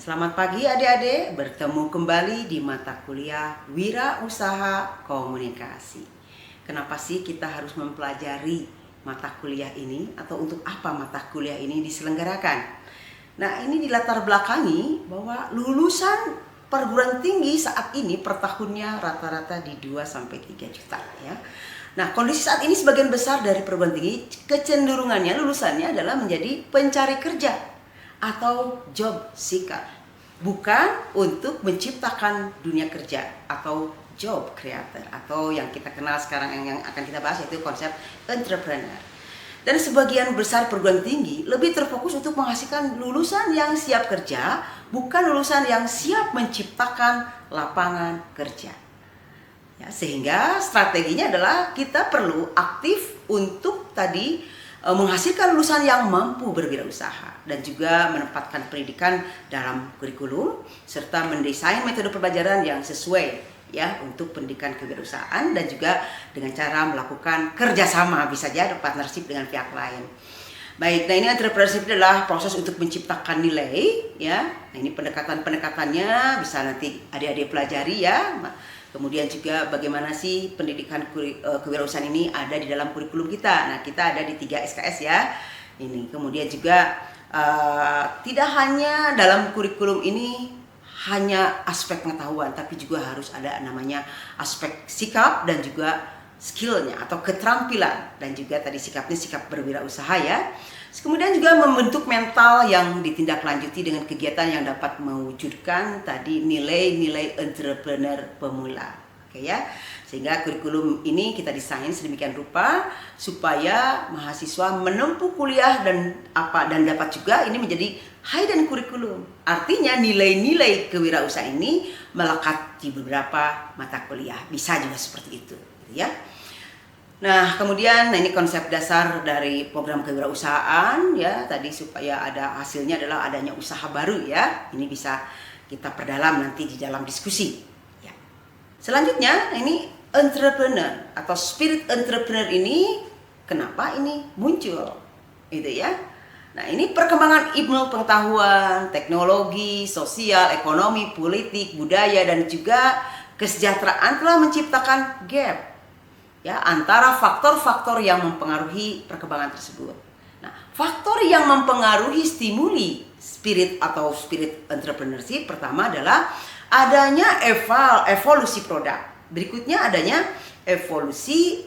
Selamat pagi adik-adik, bertemu kembali di mata kuliah Wira Usaha Komunikasi. Kenapa sih kita harus mempelajari mata kuliah ini atau untuk apa mata kuliah ini diselenggarakan? Nah, ini dilatar belakangi bahwa lulusan perguruan tinggi saat ini per tahunnya rata-rata di 2-3 juta ya. Nah, kondisi saat ini sebagian besar dari perguruan tinggi kecenderungannya lulusannya adalah menjadi pencari kerja atau job seeker, bukan untuk menciptakan dunia kerja atau job creator atau yang kita kenal sekarang yang akan kita bahas yaitu konsep entrepreneur. Dan sebagian besar perguruan tinggi lebih terfokus untuk menghasilkan lulusan yang siap kerja, bukan lulusan yang siap menciptakan lapangan kerja. Ya, sehingga strateginya adalah kita perlu aktif untuk menghasilkan lulusan yang mampu berwirausaha dan juga menempatkan pendidikan dalam kurikulum serta mendesain metode pembelajaran yang sesuai ya untuk pendidikan kewirausahaan dan juga dengan cara melakukan kerjasama, bisa jadi partnership dengan pihak lain. Baik, nah ini entrepreneurship adalah proses untuk menciptakan nilai ya. Nah ini pendekatannya bisa nanti adik-adik pelajari ya. Kemudian juga bagaimana sih pendidikan kewirausahaan ini ada di dalam kurikulum kita. Nah kita ada di 3 SKS ya. Ini kemudian juga tidak hanya dalam kurikulum ini hanya aspek pengetahuan, tapi juga harus ada namanya aspek sikap dan juga skillnya atau keterampilan, dan juga tadi sikapnya sikap berwirausaha ya. Kemudian juga membentuk mental yang ditindaklanjuti dengan kegiatan yang dapat mewujudkan tadi nilai-nilai entrepreneur pemula. Oke ya. Sehingga kurikulum ini kita desain sedemikian rupa supaya mahasiswa menempuh kuliah dan dapat juga ini menjadi hidden kurikulum. Artinya nilai-nilai kewirausahaan ini melekat di beberapa mata kuliah. Bisa juga seperti itu, gitu ya. Nah, kemudian ini konsep dasar dari program kewirausahaan ya, tadi supaya ada hasilnya adalah adanya usaha baru ya. Ini bisa kita perdalam nanti di dalam diskusi ya. Selanjutnya ini entrepreneur atau spirit entrepreneur ini kenapa ini muncul? Gitu ya. Nah, ini perkembangan ilmu pengetahuan, teknologi, sosial, ekonomi, politik, budaya dan juga kesejahteraan telah menciptakan gap ya antara faktor-faktor yang mempengaruhi perkembangan tersebut. Nah, faktor yang mempengaruhi stimuli spirit atau spirit entrepreneurship pertama adalah adanya evolusi produk. Berikutnya adanya evolusi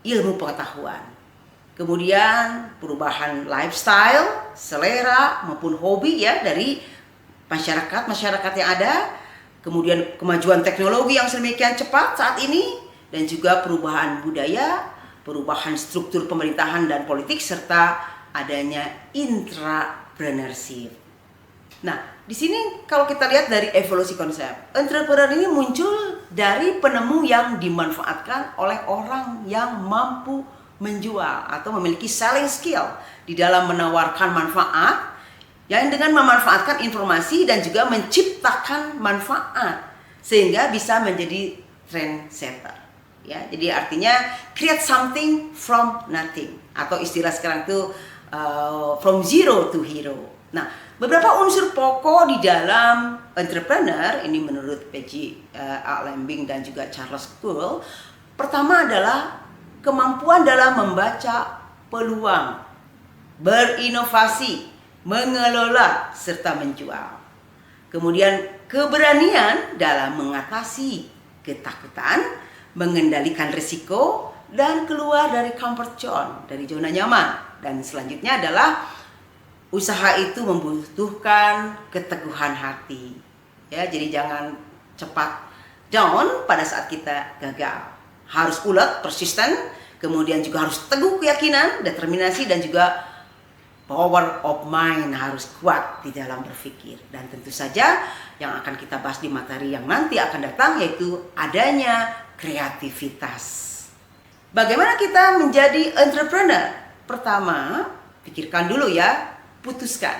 ilmu pengetahuan. Kemudian perubahan lifestyle, selera maupun hobi ya dari masyarakat yang ada. Kemudian kemajuan teknologi yang sedemikian cepat saat ini. Dan juga perubahan budaya, perubahan struktur pemerintahan dan politik, serta adanya intrapreneurship. Nah, di sini kalau kita lihat dari evolusi konsep, entrepreneur ini muncul dari penemu yang dimanfaatkan oleh orang yang mampu menjual atau memiliki selling skill di dalam menawarkan manfaat, yang dengan memanfaatkan informasi dan juga menciptakan manfaat sehingga bisa menjadi trendsetter. Ya, jadi artinya create something from nothing atau istilah sekarang itu from zero to hero. Nah, beberapa unsur pokok di dalam entrepreneur ini menurut P.G. Lembing dan juga Charles Kuhl. Pertama adalah kemampuan dalam membaca peluang, berinovasi, mengelola serta menjual. Kemudian keberanian dalam mengatasi ketakutan, mengendalikan risiko dan keluar dari comfort zone, dari zona nyaman. Dan selanjutnya adalah usaha itu membutuhkan keteguhan hati. Ya, jadi jangan cepat down pada saat kita gagal. Harus ulet, persisten, kemudian juga harus teguh keyakinan, determinasi dan juga power of mind harus kuat di dalam berpikir. Dan tentu saja yang akan kita bahas di materi yang nanti akan datang yaitu adanya kreativitas. Bagaimana kita menjadi entrepreneur? Pertama, pikirkan dulu ya, putuskan.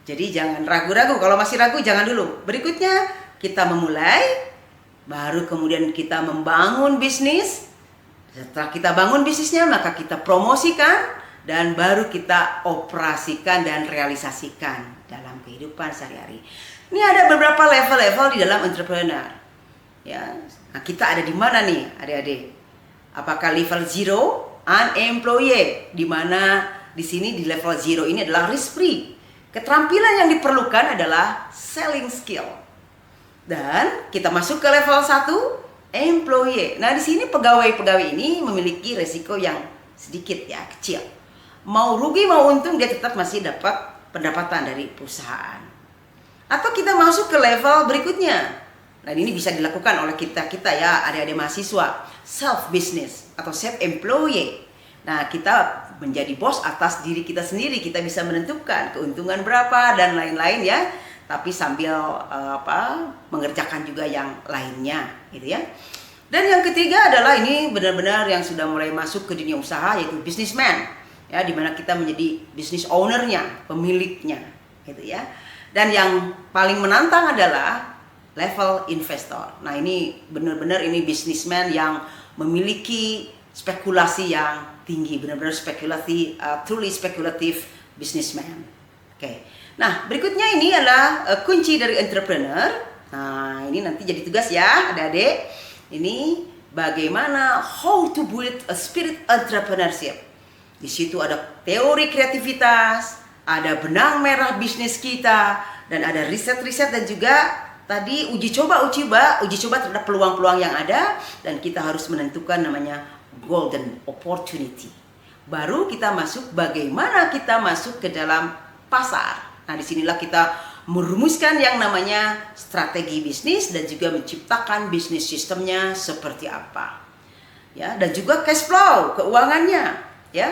Jadi jangan ragu-ragu, kalau masih ragu jangan dulu. Berikutnya kita memulai, baru kemudian kita membangun bisnis. Setelah kita bangun bisnisnya, maka kita promosikan dan baru kita operasikan dan realisasikan dalam kehidupan sehari-hari. Ini ada beberapa level-level di dalam entrepreneur. Ya, nah kita ada di mana nih, adik-adik? Apakah level 0, unemployed, di mana di sini di level 0 ini adalah risk free. Keterampilan yang diperlukan adalah selling skill. Dan kita masuk ke level 1, employee. Nah, di sini pegawai-pegawai ini memiliki resiko yang sedikit ya, kecil. Mau rugi mau untung dia tetap masih dapat pendapatan dari perusahaan. Atau kita masuk ke level berikutnya. Nah, ini bisa dilakukan oleh kita ya, adik-adik mahasiswa, self business atau self employee. Nah, kita menjadi bos atas diri kita sendiri, kita bisa menentukan keuntungan berapa dan lain-lain ya. Tapi sambil mengerjakan juga yang lainnya gitu ya. Dan yang ketiga adalah ini benar-benar yang sudah mulai masuk ke dunia usaha, yaitu businessman ya, dimana kita menjadi business ownernya, pemiliknya gitu ya. Dan yang paling menantang adalah level investor. Nah, ini benar-benar ini businessman yang memiliki spekulasi yang tinggi, benar-benar spekulasi, truly speculative businessman. Oke. Nah, berikutnya ini adalah kunci dari entrepreneur. Nah, ini nanti jadi tugas ya, adik-adik. Ini bagaimana how to build a spirit entrepreneurship. Di situ ada teori kreativitas, ada benang merah bisnis kita, dan ada riset-riset dan juga tadi uji coba terhadap peluang-peluang yang ada, dan kita harus menentukan namanya golden opportunity. Baru kita masuk bagaimana kita masuk ke dalam pasar. Nah, disinilah kita merumuskan yang namanya strategi bisnis dan juga menciptakan bisnis sistemnya seperti apa. Ya, dan juga cash flow, keuangannya, ya.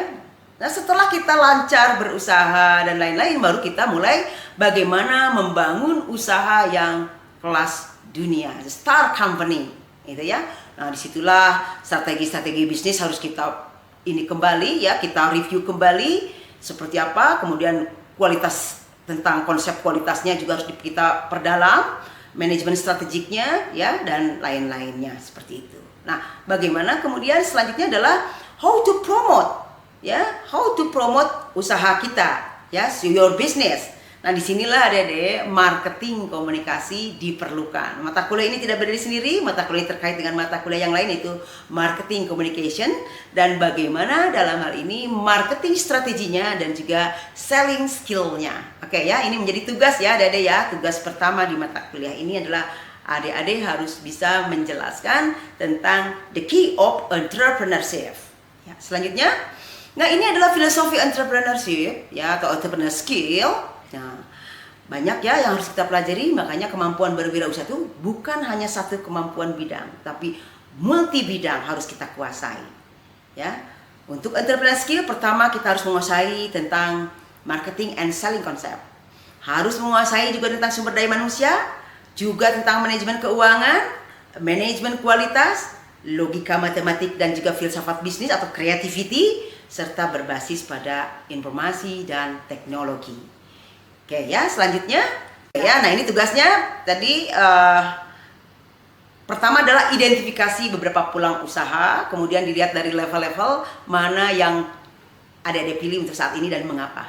Nah, setelah kita lancar berusaha dan lain-lain, baru kita mulai bagaimana membangun usaha yang kelas dunia, star company, gitu ya. Nah, disitulah strategi-strategi bisnis harus kita ini kembali ya, kita review kembali seperti apa, kemudian kualitas tentang konsep kualitasnya juga harus kita perdalam, manajemen strategiknya ya, dan lain-lainnya seperti itu. Nah, bagaimana kemudian selanjutnya adalah how to promote ya, how to promote usaha kita ya, your business. Nah, disinilah adik-adik marketing komunikasi diperlukan. Mata kuliah ini tidak berdiri sendiri, mata kuliah terkait dengan mata kuliah yang lain yaitu marketing communication, dan bagaimana dalam hal ini marketing strateginya dan juga selling skillnya. Oke ya, ini menjadi tugas ya adik-adik ya. Tugas pertama di mata kuliah ini adalah adik-adik harus bisa menjelaskan tentang the key of entrepreneurship. Ya, selanjutnya, nah ini adalah filosofi entrepreneurship ya, atau entrepreneur skill. Nah, banyak ya yang harus kita pelajari, makanya kemampuan berwirausaha itu bukan hanya satu kemampuan bidang, tapi multi bidang harus kita kuasai. Ya, untuk entrepreneur skill pertama kita harus menguasai tentang marketing and selling concept, harus menguasai juga tentang sumber daya manusia, juga tentang manajemen keuangan, manajemen kualitas, logika matematik dan juga filsafat bisnis atau creativity, serta berbasis pada informasi dan teknologi. Oke ya, selanjutnya ya, nah ini tugasnya tadi pertama adalah identifikasi beberapa peluang usaha, kemudian dilihat dari level-level mana yang adik-adik pilih untuk saat ini dan mengapa,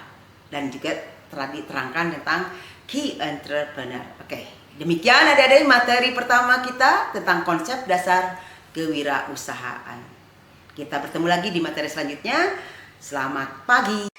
dan juga telah diterangkan tentang key entrepreneur. Oke, demikian adik-adik materi pertama kita tentang konsep dasar kewirausahaan. Kita bertemu lagi di materi selanjutnya. Selamat pagi.